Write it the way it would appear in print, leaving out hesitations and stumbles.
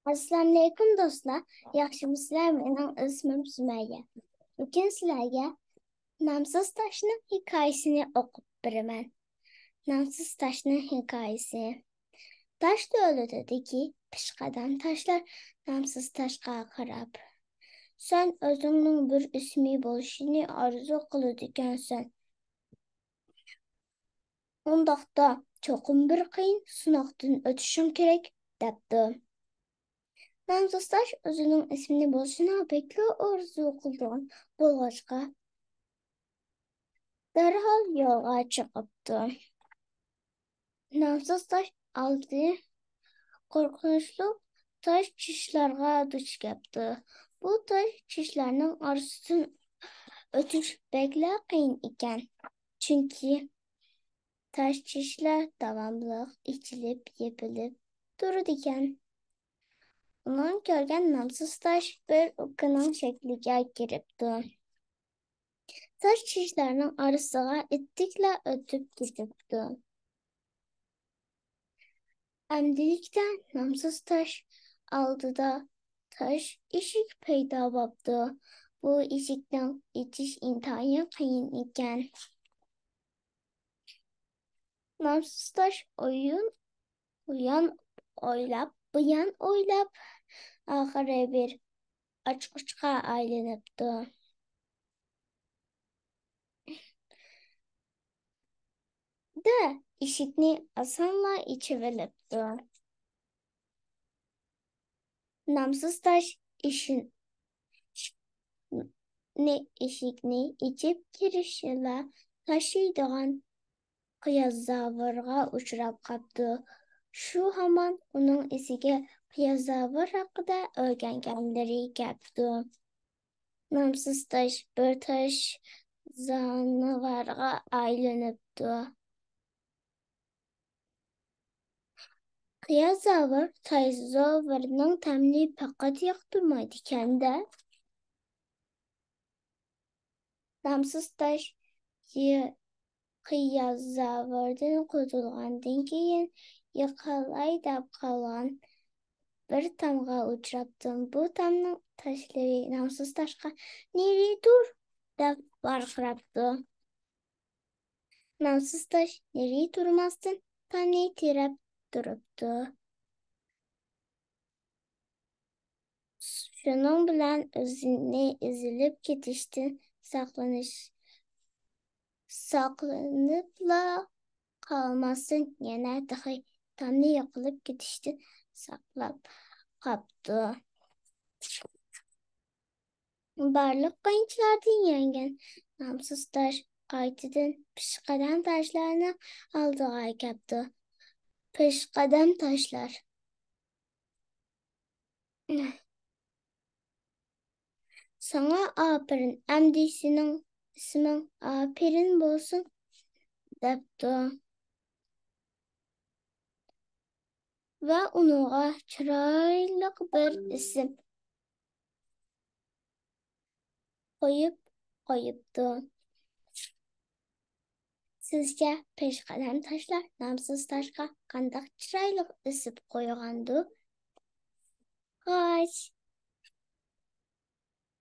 Assalamu alaikum dostlar. Yaxşımısınlar? Benim ismim Sümeyye. Bugün sizlerge Namsız Taş'ın hikayesini okup birimen. Namsız Taş'ın hikayesi. Taş da öyle dedi ki, pişkadan taşlar Namsız Taş'a qarab. Sen özünün bir ismi boluşunu arzu kılıdıkensen. Ondaqda çoxum bir kıyın sınaqdan ötüşüm gerek, depdi. Namsız Taş özünün ismini boluşuna bekli arzu kıldığı bolğaçqa derhal yola çıkıptı. Namsız Taş aldı korkunçlu taş çişlerine duç yaptı. Bu taş çişlerinin arasından ötüş bekle kıyın iken. Çünkü taş çişler davamlı içilip yepilip durur iken. Onu görgen Namsız Taş bir okının şekline giripti. Taş çişlerinin arasına ittikle ötüp gidipti. Emdilikten Namsız Taş aldı da taş eşik peyda baptı. Bu eşikten itiş intayı kıyın iken. Namsız Taş uyan oylap, buyan oylap ahire bir açıkça aylanıptı. De eşikni asanla içivelipti. Namsız Taş işin ne eşikni içip girişiyle taşıydıgan Kıyazavırga uçrap kaptı. Şu haman onun esiga Kıyazavır hakkında öğrengenleri kaptı. Namsız taş bir taş canavarga aylanıptı. Kıyazavır tayzavırının temli fakat yaktırmaydı kendi. Namsız taş Kıyazavırdan kurtulgandan keyin yakalayıp kalan bir tamga uçraptım. Bu tamның taşları Namsız Taşqa "Nereye dur?" dep barqıraptı. Namsız Taş "Nereye durmasdın?" Tamni tirep duruptu. Şunun bilen özüne ezilip ketiştin saklanıpla kalmasın. Yana dahi tamni yakılıp ketişti saklap kaptı. Barlık kayınçlardan yengen Namsız Taş aytıdan pişqadam taşlarını aldığa kaptı. Pişqadam taşlar. Sana aferin, emdi senin ismin aferin bolsun depti. Ve onuğa çıraylık bir isim koyuptu. Sizce peshqadam taşlar Namsız Taşqa qandaq çıraylık isim qo'ygandu? Xo'sh.